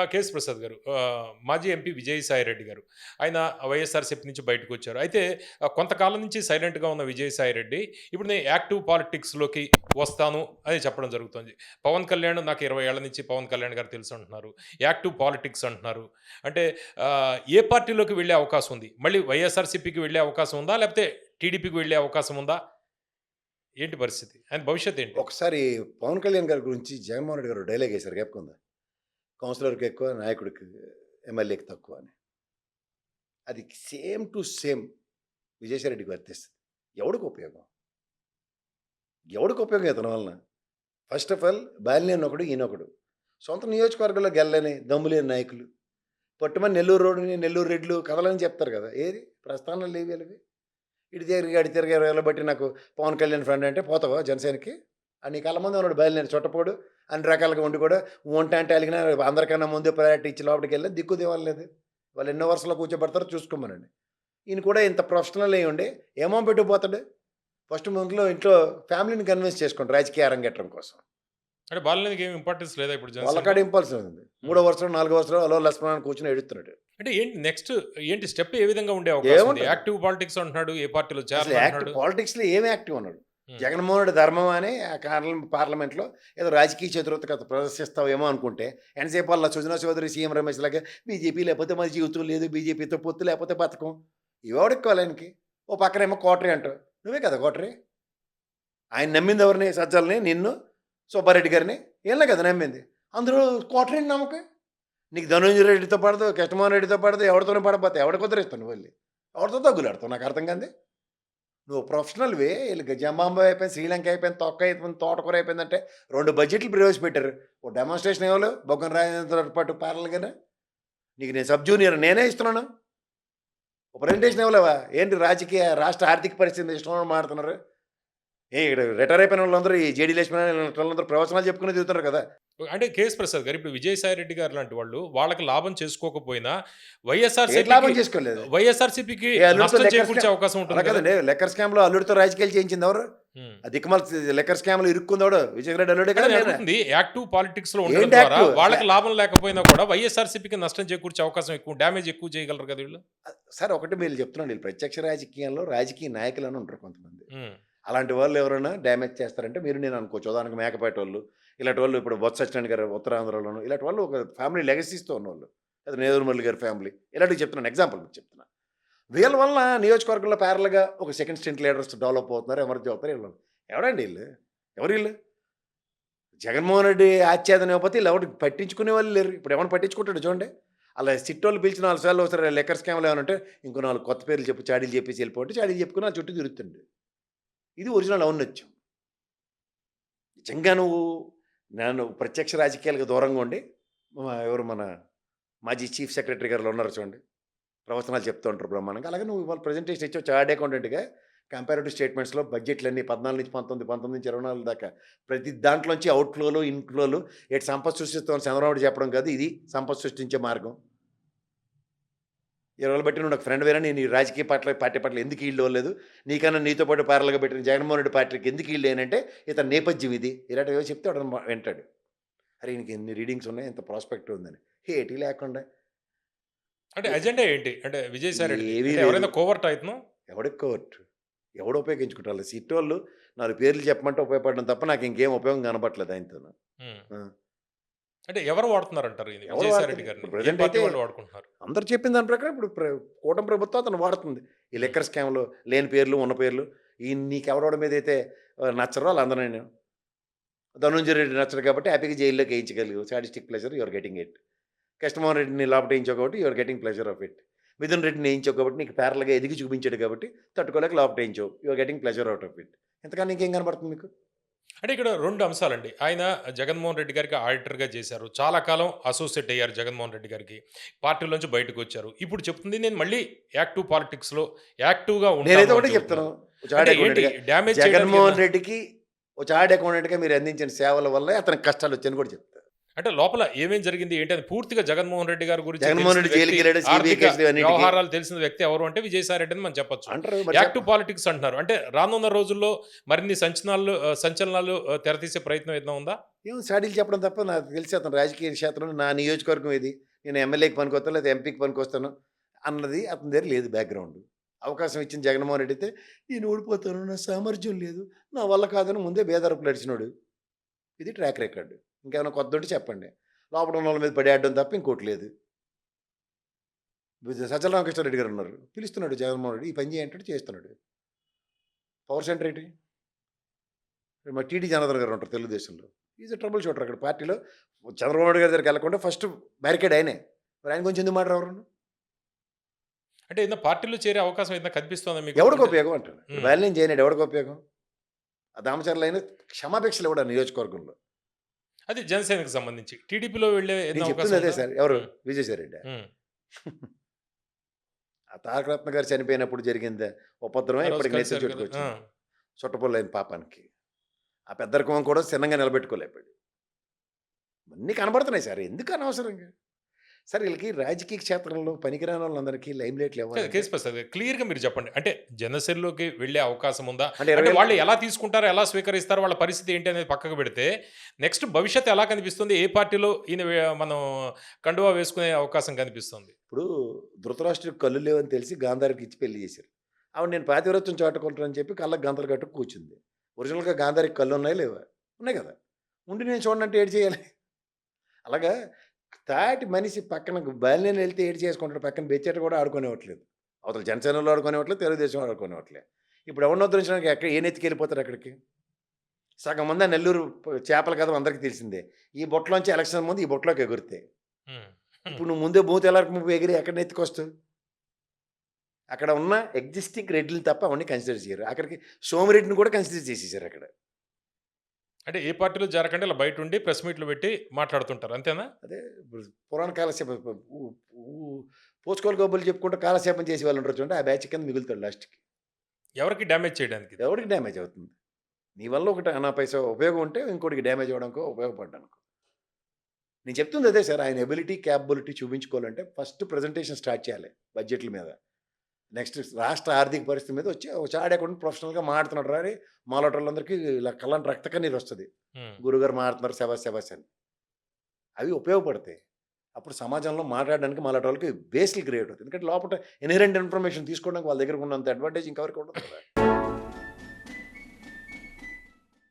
KS Prasad గారు. మాజీ MP Vijayasai Reddy గారు. ఆయన వైఎస్ఆర్‌సీపీ నుంచి బయటకొచ్చారు. అయితే కొంతకాలం నుంచి సైలెంట్‌గా ఉన్న విజయసాయిరెడ్డి ఇప్పుడు నేను యాక్టివ్ పాలిటిక్స్‌లోకి వస్తాను అని చెప్పడం జరుగుతుంది. పవన్ కళ్యాణ్ నాకు 20 ఏళ్ల నుంచి పవన్ కళ్యాణ్ గారు తెలుసు అంటున్నారు. యాక్టివ్ పాలిటిక్స్ అంటున్నారు. అంటే ఏ పార్టీలోకి వెళ్ళే అవకాశం ఉంది? మళ్ళీ వైఎస్ఆర్‌సీపీకి వెళ్ళే అవకాశం ఉందా? లేకపోతే టీడీపీకి వెళ్ళే అవకాశం ఉందా? ఏంటి పరిస్థితి? ఆయన భవిష్యత్తు ఏంటి? ఒకసారి పవన్ కళ్యాణ్ గారి గురించి జగన్మోహన్ రెడ్డి గారు డైలాగ్ ఏసారు జ్ఞాపకం కౌన్సిలర్‌కి ఎక్కువ, నాయకుడికి ఎమ్మెల్యేకి తక్కువ అని. అది సేమ్ టు సేమ్ విజయసాయి రెడ్డికి వర్తిస్తది. ఎవడికి ఉపయోగం? ఎవడికి ఉపయోగం ఇతని వలన? ఫస్ట్ ఆఫ్ ఆల్ బాలినేని ఒకడు, ఈయనొకడు. సొంత నియోజకవర్గంలో గెలలేని, దమ్ము లేని నాయకులు. పట్టుమని నెల్లూరు రోడ్డుని, నెల్లూరు రెడ్లు కథలని చెప్తారు కదా! ఏది? ప్రస్థానాలు లేవు వీళ్ళవి. ఇటు తిరిగి, అటు తిరిగి బట్టి నాకు పవన్ కళ్యాణ్ ఫ్రెండ్ అంటే పోతావా జనసేనకి? నీ కళ్ళ ముందే ఉన్నాడు బాలినేని చుట్టపోడు. అన్ని రకాలుగా ఉండి కూడా అంటే అలిగినా అందరికన్నా ముందే ప్రయారిటీ ఇచ్చి లోపలికి వెళ్ళి దిక్కు దివాలేదు. వాళ్ళు ఎన్నో వరుసలో కూర్చోబెడతారో చూసుకోమనండి. ఈయన కూడా ఇంత ప్రొఫెషనల్ అయ్యి ఉండి ఏమో పెట్టుకుపోతాడు. ఫస్ట్ ఇంట్లో ఫ్యామిలీని కన్విన్స్ చేసుకోండి రాజకీయ అరంగేట్రం కోసం. అంటే బాలినేనికి ఏమి ఇంపార్టెన్స్ లేదా ఇప్పుడు వాళ్ళ జనసేనలో? కాడ ఇంపాల్స్ ఉంది. మూడో వరుసలో, నాలుగో వరుసలో అలో లక్ష్మణ్ కూర్చొని ఎడుతున్నాడు. అంటే ఏంటి నెక్స్ట్ ఏంటి స్టెప్ ఏ విధంగా ఉండే అవకాశం ఉంది? ఏముంటుంది యాక్టివ్ పాలిటిక్స్ అంటున్నాడు. ఏ పార్టీలో అసలు యాక్టివ్ చేరనంటున్నాడు. పాలిటిక్స్లో ఏమి యాక్టివ్ ఉన్నాడు? హ్మ్. జగన్మోహన్ రెడ్డి ధర్మం అని ఆ పార్లమెంట్లో ఏదో రాజకీయ చతురత ప్రదర్శిస్తావేమో అనుకుంటే ఎంతసేపు వాళ్ళ సుజనా చౌదరి సీఎం రమేష్ లాగా బీజేపీ లేకపోతే మన జీవితం లేదు, బీజేపీతో పొత్తు లేకపోతే బతకం ఎవడెక్కోవాలి ఆయనకి? ఓ పక్కనేమో కోటరీ అంటావు. నువ్వే కదా కోటరీ. ఆయన నమ్మింది ఎవరిని? సజ్జల్ని, నిన్ను, సుబ్బారెడ్డి గారిని. వీళ్ళే కదా నమ్మింది. అందులో కోటరీని నమ్మకం నీకు ధనంజయ రెడ్డితో పడదు, కృష్ణమోహన్ రెడ్డితో పడదు, ఎవరితోనే పడకపోతే ఎవడ కుదిరిస్తావు నువ్వు వెళ్ళి? ఎవరితో తగ్గులాడుతావు? నాకు అర్థం కాదు. నువ్వు ప్రొఫెషనల్వే వీళ్ళకి జంబాంబ అయిపోయింది, శ్రీలంక అయిపోయింది, తొక్క అయిపోయింది, తోటకూర అయిపోయిందంటే 2 బడ్జెట్లు ప్రవేశపెట్టారు. ఓ డెమాన్స్ట్రేషన్ ఇవ్వలేవు బొగ్గన రాజేంద్ర పాటు పార్లగానే. నీకు నేను సబ్ జూనియర్ నేనే ఇస్తున్నాను. ఒక ప్రజెంటేషన్ ఇవ్వలేవా? ఏంటి రాజకీయ రాష్ట్ర ఆర్థిక పరిస్థితి ఇష్టం మాడుతున్నారు? ఇక్కడ రిటైర్ అయిపోయిన వాళ్ళందరూ ఈ జేడీ లక్ష్మణ వాళ్ళందరూ ప్రవచనాలు చెప్పుకుని తిరుగుతున్నారు కదా! అంటే కేఎస్ ప్రసాద్ గారు ఇప్పుడు విజయసాయిరెడ్డి గారు లాంటి వాళ్ళు వాళ్ళకి లాభం చేసుకోకపోయినా ఏటి లాభం వైఎస్ఆర్‌సీపీకి చేసుకోలేదు. వైఎస్ఆర్‌సీపీకి ఏ అల్లుడితో నష్టం లెక్కర్ చేకూర్చే స్కామ్ అవకాశం అలా ఉంటుంది కదా! కదండి. లెక్కర్ స్కామ్‌లో అల్లుడితో రాజకీయాలు చేయించింది ఎవరు? హ్మ్. ఆ దిక్కుమాల లెక్కర్ స్కామ్‌లో ఇరుక్కుందెవడు? విజయసాయిరెడ్డి అల్లుడే అంటే కదా నేను నేనా? అడుగుతుంది యాక్టివ్ పాలిటిక్స్‌లో ఉండడం ఏంటి ద్వారా యాక్టివ్? వాళ్ళకి లాభం లేకపోయినా కూడా వైఎస్ఆర్‌సీపీకి నష్టం చేకూర్చే అవకాశం ఎక్కువ. డ్యామేజ్ ఎక్కువ చేయగలరు కదా వీళ్ళు. సార్ ఒకటి మీరు చెప్తున్నాను వీళ్ళు ప్రత్యక్ష రాజకీయాల్లో రాజకీయ నాయకులని ఉంటారు కొంతమంది. హ్మ్. అలాంటి వాళ్ళు ఎవరైనా డ్యామేజ్ చేస్తారంటే మీరు నేను అనుకోవచ్చు. ఉదాహరణకు మేకపేటోళ్ళు, ఇలాంటి వాళ్ళు ఇప్పుడు బొత్స సత్యనారాయణ గారు ఉత్తరాంధ్రలోను ఇలాంటి వాళ్ళు ఒక ఫ్యామిలీ లెగసీస్‌తో ఉన్నోళ్ళు. లేదా నేదురుమల్లి గారి ఫ్యామిలీ ఇలాంటివి చెప్తున్నాను. ఎగ్జాంపుల్ మీకు చెప్తున్నా. వీళ్ళ వలన నియోజకవర్గంలో ప్యారలల్‌గా ఒక సెకండ్ స్టెంట్ లీడర్స్ డెవలప్ అవుతున్నారు. ఎమర్జీ అవుతారు ఈళ్ళు. ఎవరండి ఈళ్ళు? ఎవరీళ్ళు? జగన్మోహన్ రెడ్డి ఆచ్ఛేదన ఇవ్వకపోతే ఈళ్ళు ఎవరు పట్టించుకునే వాళ్ళు లేరు. ఇప్పుడు ఎవరిని పట్టించుకుంటాడు చూడండి. అలా సిట్టోళ్ళు పిలిచి 4 సార్లు ఒకసారి లిక్కర్ స్కామ్‌లు ఏమైనా ఉంటే ఇంకో 4 కొత్త పేర్లు చెప్పి చాడీలు చెప్పేసి వెళ్ళిపోతే చాడీలు చెప్పుకొని ఆ చుట్టూ తిరుగుతుండు. ఇది ఒరిజినల్ ఔన్నత్యం. నిజంగా నువ్వు నేను ప్రత్యక్ష రాజకీయాలకు దూరంగా ఉండి ఎవరు మన మాజీ చీఫ్ సెక్రటరీ గారు ఉన్నారు చూడండి. ప్రవచనాలు చెప్తూ ఉంటారు బ్రహ్మాండంగా. అలాగే నువ్వు ఇవాళ ప్రెజెంటేషన్ ఇచ్చావు చార్ట్ అకౌంటెంట్‌గా కంపారిటివ్ స్టేట్మెంట్స్‌లో బడ్జెట్‌లన్నీ 14 నుంచి 19, 19 నుంచి 24 దాకా ప్రతి దాంట్లోంచి అవుట్‌ఫ్లోలు, ఇన్‌ఫ్లోలు ఏటి సంపద సృష్టిస్తామని చంద్రబాబు చెప్పడం కాదు. ఇది సంపద సృష్టించే మార్గం. 20 బట్టి నువ్వు నాకు ఫ్రెండ్ వేరే నేను ఈ రాజకీయ పార్టీ పట్ల ఎందుకు ఈల్డ్ అవ్వలేదు? నీకన్నా నీతో పాటు ప్యారలల్‌గా పెట్టిన జగన్మోహన్ రెడ్డి పార్టీకి ఎందుకు ఈల్డ్ అయ్యానంటే ఇతని నేపథ్యం ఇది. ఇలాంటివేవో చెప్తే వాడు వింటాడు. అరే! ఈయనకి ఎన్ని రీడింగ్స్ ఉన్నాయి, ఎంత ప్రాస్పెక్ట్ ఉందని. ఏటి లేకుండా అంటే ఎ అజెండా ఏంటి? అంటే విజయసాయిరెడ్డిది. ఏమీ అంటే లేదు. ఎవరైనా కోవర్ట్ అయితను? ఎవడికి కోర్టు? ఎవడు ఉపయోగించుకుంటారు? సిట్టోళ్ళు 4 పేర్లు చెప్పమంటే ఉపయోగపడడం తప్ప నాకు ఇంకేం ఉపయోగం కనపట్లేదు ఆయనతోను. హ్మ్. ఆ! అంటే ఎవరు వాడుతున్నారంటారు ఇది ఎవరు విజయసాయిరెడ్డి వాడుతున్నారు? గారిని? ఇప్పుడు ఏ ప్రెజెంట్ పార్టీ అయితే వాళ్ళు వాడుకుంటున్నారు? అందరూ చెప్పిన దాని ప్రకారం ఇప్పుడు కూటమి ప్రభుత్వం అతను వాడుతుంది. ఈ హ్మ్. లిక్కర్ స్కామ్‌లో లేని పేర్లు, ఉన్న పేర్లు నీకెవడెవడి మీదైతే నచ్చరో వాళ్ళందరిని ధనుంజయ రెడ్డి నచ్చడు కాబట్టి హ్యాపీగా జైల్లోకి ఏయించగలిగావు. Sadistic pleasure you are getting it. Krishnamohan రెడ్డిని లోపట ఏయించావు కాబట్టి you are getting pleasure of it. Mithun రెడ్డిని ఏయించావు కాబట్టి నీకు ప్యారలల్‌గా ఎదిగి చూపించాడు కాబట్టి తట్టుకోలేక లోపట ఏయించావు. You are getting pleasure out of it. ఇంతకన్నా ఇంకేం కనపడుతుంది మీకు? అంటే ఇక్కడ 2 అంశాలండి. ఆయన జగన్మోహన్ రెడ్డి గారికి ఆడిటర్‌గా చేశారు. చాలా కాలం అసోసియేట్ అయ్యారు జగన్మోహన్ రెడ్డి గారికి. పార్టీలోంచి బయటకొచ్చారు. ఇప్పుడు చెప్తుంది నేను మళ్ళీ యాక్టివ్ పాలిటిక్స్‌లో యాక్టివ్‌గా ఉంటాను నేనైతే అని ఒకటే చెప్తాను. చెబుతున్నారు. ఓ చార్ట్ అంటే ఏంటి అకౌంటెంట్‌గా డ్యామేజ్ చేయడానికి ఏమన్నా జగన్మోహన్ రెడ్డికి ఓ చార్ట్ అకౌంటెంట్‌గా మీరు అందించిన సేవల వల్లే అతనికి కష్టాలొచ్చాయని కూడా చెప్తా. అంటే లోపల ఏమేం జరిగింది ఏంటి అని పూర్తిగా జగన్మోహన్ రెడ్డి గారి గురించి జగన్మోహన్ తెలిసిన రెడ్డి జైలుకి వ్యక్తి, వెళ్ళాడు, సిబిఐ ఆర్థిక కేసులు అన్నిటికీ వ్యవహారాలు తెలిసిన వ్యక్తి ఎవరు అంటే విజయసాయి రెడ్డి అని మనం చెప్పొచ్చు. అంటారు. మరి యాక్టివ్ పాలిటిక్స్ అంటున్నారు. అంటే రానున్న రోజుల్లో మరిన్ని సంచలనాలు తెరతీసే ప్రయత్నం ఏదైనా ఉందా? ఏం సాడీలు చెప్పడం తప్ప నాకు తెలిసి అతను రాజకీయ క్షేత్రంలో నా నియోజకవర్గం ఇది, నేను ఎమ్మెల్యేకి పనికొస్తాను లేదా ఎంపీకి పనికొస్తాను అన్నది అతని దగ్గర లేదు బ్యాక్గ్రౌండ్. అవకాశం ఇచ్చిన జగన్మోహన్ రెడ్డి అయితే నేను ఓడిపోతాను, నా సామర్థ్యం లేదు, నా వల్ల కాదని ముందే బేదరపులు అడిచినాడు. ఇది ట్రాక్ రికార్డు. ఇంకేమైనా కొత్త ఉంటే చెప్పండి. లోపల ఉన్న వాళ్ళ మీద పడి ఆడడం తప్ప ఇంకోటి లేదు. సజ్జల రామకృష్ణారెడ్డి గారు ఉన్నారు, పిలుస్తున్నాడు జగన్మోహన్ రెడ్డి, ఈ పని చేయంటే చేస్తున్నాడు. పవర్ సెంటర్ ఏంటి? మా టీడీ జనార్దన్ గారు ఉంటారు తెలుగుదేశంలో, ఈజ్ ట్రబుల్ షూటర్ అక్కడ పార్టీలో. చంద్రబాబు నాయుడు గారి దగ్గరికి వెళ్ళకుండా ఫస్ట్ బ్యారికేడ్ ఆయనే. మరి ఆయన కొంచెం ఎందుకు మాట్లాడరు? అంటే ఏదైనా పార్టీలో చేరే అవకాశం ఏదైనా కనిపిస్తుందా మీకు? ఎవరికి ఉపయోగం అంటారు? ఉమ్. వ్యాలిన్ చేయనాడు, ఎవరికి ఉపయోగం? ఆ దామచర్ల అయినా క్షమాపేక్షలు ఇవ్వడా నియోజకవర్గంలో? అది జనసేనకు సంబంధించి టీడీపీలో వెళ్ళే నేను ఏదైనా చెప్తుంది అవకాశం అదే ఉందా? సార్. ఎవరు? ఉమ్. విజయసాయి రెడ్డి. ఉమ్. ఆ తారకరత్న గారు చనిపోయినప్పుడు జరిగింది ఉపద్రవం ఆ రోజు ఇప్పటికి నెత్తి కలిశారు చుట్టుకు కదా. వచ్చింది. చుట్టపొల్లైన పాపానికి ఆ పెద్దరికం కూడా చిన్నగా నిలబెట్టుకోలేపాడు. అన్నీ కనబడుతున్నాయి సార్, ఎందుకు అనవసరంగా? సార్ వీళ్ళకి రాజకీయ క్షేత్రంలో పనికిరాని వాళ్ళందరికీ లైమ్ లైట్లు ఇవ్వాలి. కేసు ప్రసాద్ క్లియర్గా మీరు చెప్పండి. అంటే జనసేనలోకి వెళ్ళే అవకాశం ఉందా? అంటే అంటే 20 వాళ్ళు ఎలా తీసుకుంటారో, ఎలా స్వీకరిస్తారో, వాళ్ళ పరిస్థితి ఏంటి అనేది పక్కకు పెడితే నెక్స్ట్ భవిష్యత్తు ఎలా కనిపిస్తుంది? ఏ పార్టీలో ఈయన మనం కండువా వేసుకునే అవకాశం కనిపిస్తుంది? ఇప్పుడు ధృతరాష్ట్రుడికి కళ్ళు లేవని తెలిసి గాంధారికి ఇచ్చి పెళ్లి చేశారు. ఆవిడ నేను పాతివ్రత్యం చాటుకుంటానని చెప్పి కళ్ళకి గంతలు కట్టు కూర్చుంది. ఒరిజినల్గా గాంధారికి కళ్ళు ఉన్నాయి లేవా? ఉన్నాయి కదా. ఉండి నేను చూడనంటే ఏడు చేయాలి. అలాగా తాటి మనిషి పక్కన బయలుదేరి వెళ్తే ఏడు చేసుకుంటాడు, పక్కన బెచ్చేట కూడా ఆడుకునేవట్లేదు. అవతల జనసేనలో ఆడుకునేవట్లేదు, తెలుగుదేశం ఆడుకునేవట్లేదు. ఇప్పుడు ఎవరిని ఉద్ధరించడానికి ఎక్కడ ఏ నెత్తికి వెళ్ళిపోతారు అక్కడికి? సగం మంది ఆ నెల్లూరు చేపల కథ అందరికీ తెలిసిందే. ఈ బొట్టలోంచి ఎలక్షన్ ముందు ఈ బొట్టలోకి ఎగురుతాయి. ఉమ్. ఇప్పుడు నువ్వు ముందే బూత్ ఎలాంటి ముప్పు ఎగిరి ఎక్కడ నెత్తికొస్తావు? అక్కడ ఉన్న ఎగ్జిస్టింగ్ రెడ్లు తప్ప అవన్నీ కన్సిడర్ చేయరు. అక్కడికి సోమిరెడ్డిని కూడా కన్సిడర్ చేసేసారు అక్కడ. అంటే ఏ పార్టీలో జరగకుండా ఇలా బయట ఉండి ప్రెస్ మీట్లు పెట్టి మాట్లాడుతుంటారు అంతేనా? అదే ఇప్పుడు పురాణ కాలక్షేపం పోసుకోలు గబ్బులు చెప్పుకుంటూ కాలక్షేపం చేసే వాళ్ళు ఉంటారు చూడండి, ఆ బ్యాచ్ కింద మిగులుతాడు లాస్ట్కి. ఎవరికి డ్యామేజ్ చేయడానికి ఇది? ఎవరికి డ్యామేజ్ అవుతుంది? నీ వల్ల ఒకటి అనా పైసా ఉపయోగం ఉంటే ఇంకోటికి డ్యామేజ్ అవ్వడానికో ఉపయోగపడడానికో. నేను చెప్తుంది అదే సార్, ఆయన ఎబిలిటీ క్యాపబిలిటీ చూపించుకోవాలంటే ఫస్ట్ ప్రజెంటేషన్ స్టార్ట్ చేయాలి బడ్జెట్ల మీద. నెక్స్ట్ రాష్ట్ర ఆర్థిక పరిస్థితి మీద వచ్చి ఒక చాడకుండా ప్రొఫెషనల్గా మాట్లాడుతున్నాడు రాని మాలాటోళ్ళందరికీ ఇలా కళ్ళంటి రక్త కన్నీరు వస్తుంది. ఉమ్. గురుగారు మాట్లాడుతున్నారు శబాస్ శబాస్ అని. అవి ఉపయోగపడతాయి. అప్పుడు సమాజంలో మాట్లాడడానికి మాలాటోళ్ళకి బేస్లు క్రియేట్ అవుతుంది. ఎందుకంటే లోపల ఇన్హెరెంట్ ఇన్ఫర్మేషన్ తీసుకోవడానికి వాళ్ళ దగ్గర ఉన్నంత అడ్వాంటేజ్ ఇంకెవరికి ఉండదు కదా.